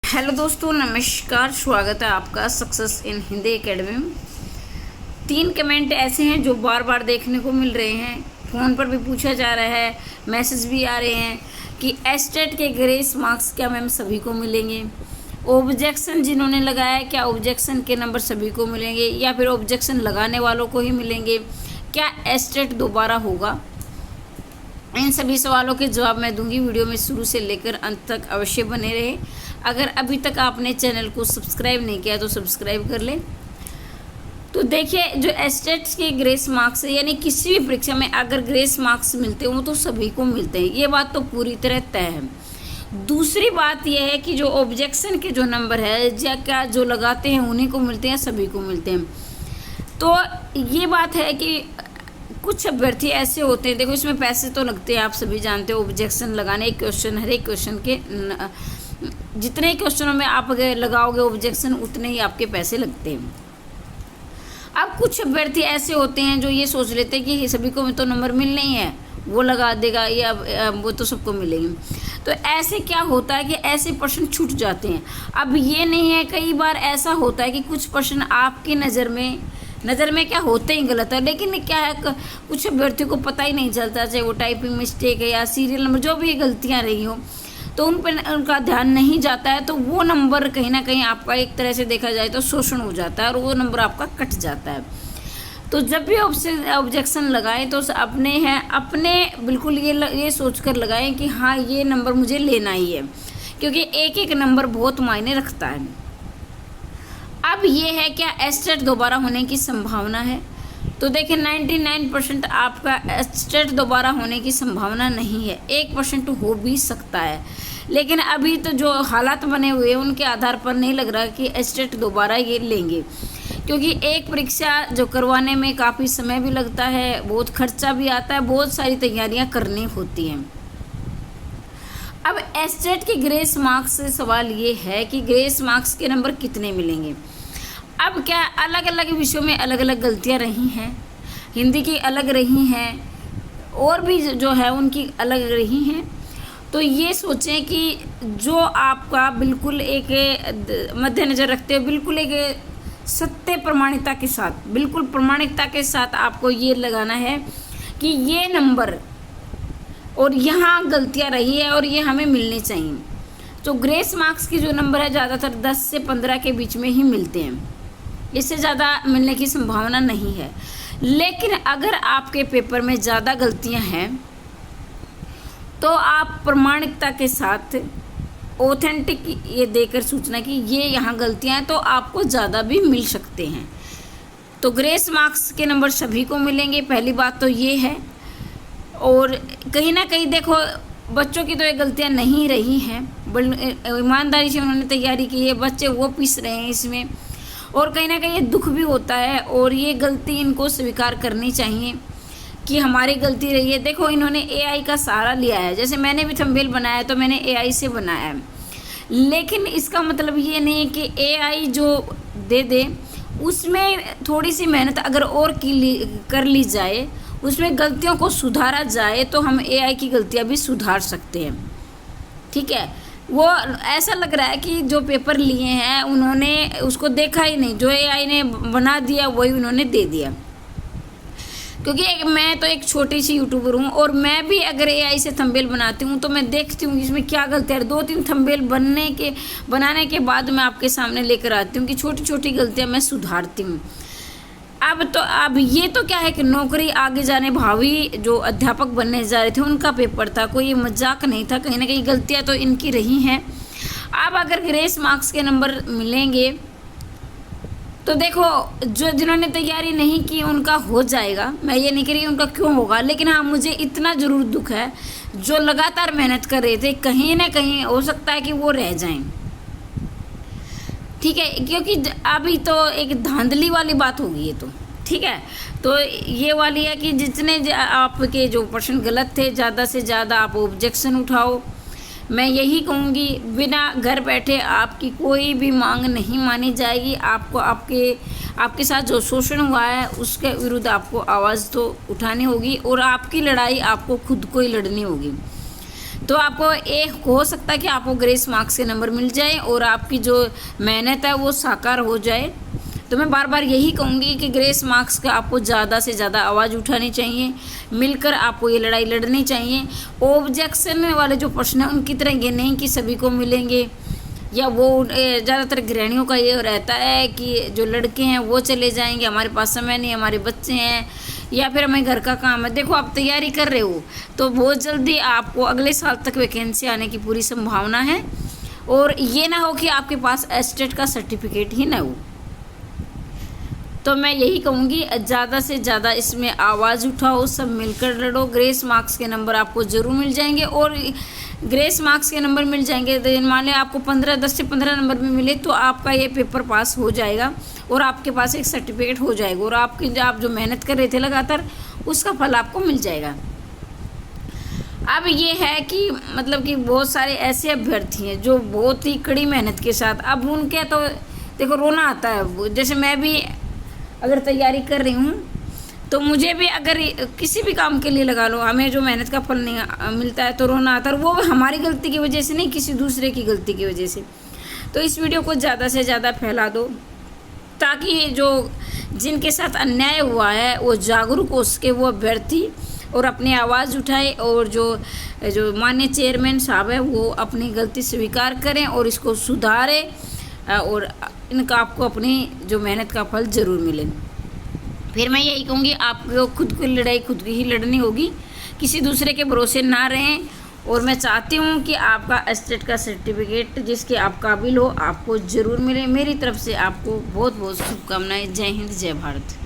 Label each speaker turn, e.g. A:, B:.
A: Hello दोस्तों, नमस्कार। स्वागत है आपका सक्सेस इन हिंदी एकेडमी में। 3 कमेंट ऐसे हैं जो बार बार देखने को मिल रहे हैं, फ़ोन पर भी पूछा जा रहा है, मैसेज भी आ रहे हैं कि एस्टेट के ग्रेस मार्क्स क्या मैम सभी को मिलेंगे। ऑब्जेक्शन जिन्होंने लगाया, क्या ऑब्जेक्शन के नंबर सभी को मिलेंगे या फिर ऑब्जेक्शन लगाने वालों को ही मिलेंगे। क्या एस्टेट दोबारा होगा। इन सभी सवालों के जवाब मैं दूंगी। वीडियो में शुरू से लेकर अंत तक अवश्य बने रहे। अगर अभी तक आपने चैनल को सब्सक्राइब नहीं किया तो सब्सक्राइब कर लें। तो देखिए, जो एस्टेट्स के ग्रेस मार्क्स यानी किसी भी परीक्षा में अगर ग्रेस मार्क्स मिलते हो तो सभी को मिलते हैं, ये बात तो पूरी तरह तय है। दूसरी बात यह है कि जो ऑब्जेक्शन के जो नंबर है या क्या जो लगाते हैं उन्हीं को मिलते हैं, सभी को मिलते हैं। तो ये बात है कि कुछ अभ्यर्थी ऐसे होते हैं, देखो इसमें पैसे तो लगते हैं, आप सभी जानते हो। ऑब्जेक्शन लगाने एक क्वेश्चन, हर एक क्वेश्चन के जितने क्वेश्चनों में आप अगर लगाओगे ऑब्जेक्शन उतने ही आपके पैसे लगते हैं। अब कुछ अभ्यर्थी ऐसे होते हैं जो ये सोच लेते हैं कि सभी को तो नंबर मिलने ही है, वो लगा देगा या वो तो सबको मिलेंगे। तो ऐसे क्या होता है कि ऐसे प्रश्न छूट जाते हैं। अब ये नहीं है, कई बार ऐसा होता है कि कुछ प्रश्न आपकी नज़र में क्या होते ही गलत है, लेकिन क्या है कुछ अभ्यर्थियों को पता ही नहीं चलता, चाहे वो टाइपिंग मिस्टेक है या सीरियल नंबर जो भी गलतियां रही हो, तो उन पर उनका ध्यान नहीं जाता है। तो वो नंबर कहीं ना कहीं आपका एक तरह से देखा जाए तो शोषण हो जाता है और वो नंबर आपका कट जाता है। तो जब भी ऑब्जेक्शन लगाएं तो अपने बिल्कुल ये सोच कर लगाएं कि हाँ ये नंबर मुझे लेना ही है, क्योंकि एक एक नंबर बहुत मायने रखता है। अब ये है, क्या एस्टेट दोबारा होने की संभावना है। तो देखिए 99% आपका एस्टेट दोबारा होने की संभावना नहीं है, 1% हो भी सकता है। लेकिन अभी तो जो हालात बने हुए हैं उनके आधार पर नहीं लग रहा कि एस्टेट दोबारा ये लेंगे, क्योंकि एक परीक्षा जो करवाने में काफ़ी समय भी लगता है, बहुत खर्चा भी आता है, बहुत सारी तैयारियां करनी होती हैं। अब एस्टेट के ग्रेस मार्क्स से सवाल ये है कि ग्रेस मार्क्स के नंबर कितने मिलेंगे। अब क्या अलग अलग विषयों में अलग अलग गलतियां रही हैं, हिंदी की अलग रही हैं और भी जो है उनकी अलग रही हैं। तो ये सोचें कि जो आपका बिल्कुल एक मद्देनज़र रखते हुए बिल्कुल एक सत्य प्रमाणिकता के साथ, बिल्कुल प्रमाणिकता के साथ आपको ये लगाना है कि ये नंबर और यहाँ गलतियाँ रही है और ये हमें मिलने चाहिए। तो ग्रेस मार्क्स की जो नंबर है ज़्यादातर 10 से 15 के बीच में ही मिलते हैं, इससे ज़्यादा मिलने की संभावना नहीं है। लेकिन अगर आपके पेपर में ज़्यादा गलतियां हैं तो आप प्रमाणिकता के साथ ऑथेंटिक ये देकर सूचना कि ये यहाँ गलतियां हैं, तो आपको ज़्यादा भी मिल सकते हैं। तो ग्रेस मार्क्स के नंबर सभी को मिलेंगे, पहली बात तो ये है। और कहीं ना कहीं देखो, बच्चों की तो ये गलतियां नहीं रही हैं, ईमानदारी से उन्होंने तैयारी की है, बच्चे वो पीस रहे हैं इसमें, और कहीं ना कहीं ये दुख भी होता है और ये गलती इनको स्वीकार करनी चाहिए कि हमारी गलती रही है। देखो इन्होंने एआई का सहारा लिया है, जैसे मैंने भी थंबनेल बनाया तो मैंने एआई से बनाया है, लेकिन इसका मतलब ये नहीं है कि एआई जो दे उसमें थोड़ी सी मेहनत अगर और कर ली जाए, उसमें गलतियों को सुधारा जाए तो हम एआई की गलतियाँ भी सुधार सकते हैं। ठीक है, वो ऐसा लग रहा है कि जो पेपर लिए हैं उन्होंने उसको देखा ही नहीं, जो एआई ने बना दिया वही उन्होंने दे दिया। क्योंकि मैं तो एक छोटी सी यूट्यूबर हूँ और मैं भी अगर एआई से थंबनेल बनाती हूँ तो मैं देखती हूँ इसमें क्या गलतियाँ, 2-3 थंबनेल बनाने के बाद मैं आपके सामने लेकर आती हूँ कि छोटी छोटी गलतियाँ मैं सुधारती हूँ। अब ये तो क्या है कि नौकरी आगे जाने भावी जो अध्यापक बनने जा रहे थे उनका पेपर था, कोई मजाक नहीं था, कहीं ना कहीं गलतियां तो इनकी रही हैं। अब अगर ग्रेस मार्क्स के नंबर मिलेंगे तो देखो जिन्होंने तैयारी नहीं की उनका हो जाएगा, मैं ये नहीं कह रही उनका क्यों होगा, लेकिन हाँ मुझे इतना ज़रूर दुख है जो लगातार मेहनत कर रहे थे, कहीं ना कहीं हो सकता है कि वो रह जाएं। ठीक है, क्योंकि अभी तो एक धांधली वाली बात होगी ये तो। ठीक है, तो ये वाली है कि जितने आपके जो प्रश्न गलत थे ज़्यादा से ज़्यादा आप ऑब्जेक्शन उठाओ। मैं यही कहूँगी, बिना घर बैठे आपकी कोई भी मांग नहीं मानी जाएगी। आपको आपके साथ जो शोषण हुआ है उसके विरुद्ध आपको आवाज़ तो उठानी होगी और आपकी लड़ाई आपको खुद को ही लड़नी होगी। तो आपको एक हो सकता है कि आपको ग्रेस मार्क्स के नंबर मिल जाए और आपकी जो मेहनत है वो साकार हो जाए। तो मैं बार बार यही कहूँगी कि ग्रेस मार्क्स का आपको ज़्यादा से ज़्यादा आवाज़ उठानी चाहिए, मिलकर आपको ये लड़ाई लड़नी चाहिए। ऑब्जेक्शन वाले जो प्रश्न हैं उनकी तरह ये नहीं कि सभी को मिलेंगे, या वो ज़्यादातर गृहिणियों का ये रहता है कि जो लड़के हैं वो चले जाएंगे, हमारे पास समय नहीं, हमारे बच्चे हैं, या फिर हमें घर का काम है। देखो आप तैयारी कर रहे हो तो बहुत जल्दी आपको अगले साल तक वैकेंसी आने की पूरी संभावना है, और ये ना हो कि आपके पास एस्टेट का सर्टिफिकेट ही ना हो। तो मैं यही कहूँगी ज़्यादा से ज़्यादा इसमें आवाज़ उठाओ, सब मिलकर लड़ो। ग्रेस मार्क्स के नंबर आपको ज़रूर मिल जाएंगे, और ग्रेस मार्क्स के नंबर मिल जाएंगे तो मान लें आपको 10 से 15 नंबर भी मिले तो आपका ये पेपर पास हो जाएगा और आपके पास एक सर्टिफिकेट हो जाएगा, और आप जो मेहनत कर रहे थे लगातार उसका फल आपको मिल जाएगा। अब ये है कि मतलब कि बहुत सारे ऐसे अभ्यर्थी हैं जो बहुत ही कड़ी मेहनत के साथ, अब उनके तो देखो रोना आता है। जैसे मैं भी अगर तैयारी कर रही हूँ तो मुझे भी अगर किसी भी काम के लिए लगा लो, हमें जो मेहनत का फल नहीं मिलता है तो रोना आता है, और वो हमारी गलती की वजह से नहीं, किसी दूसरे की गलती की वजह से। तो इस वीडियो को ज़्यादा से ज़्यादा फैला दो ताकि जो जिनके साथ अन्याय हुआ है वो जागरूक हो सके, वो अभ्यर्थी, और अपनी आवाज़ उठाए, और जो माननीय चेयरमैन साहब है वो अपनी गलती स्वीकार करें और इसको सुधारें, और इनका आपको अपनी जो मेहनत का फल ज़रूर मिले। फिर मैं यही कहूँगी आपको खुद की लड़ाई खुद की ही लड़नी होगी, किसी दूसरे के भरोसे ना रहें। और मैं चाहती हूँ कि आपका एस्टेट का सर्टिफिकेट जिसके आप काबिल हो आपको ज़रूर मिले। मेरी तरफ से आपको बहुत बहुत शुभकामनाएं। जय हिंद, जय भारत।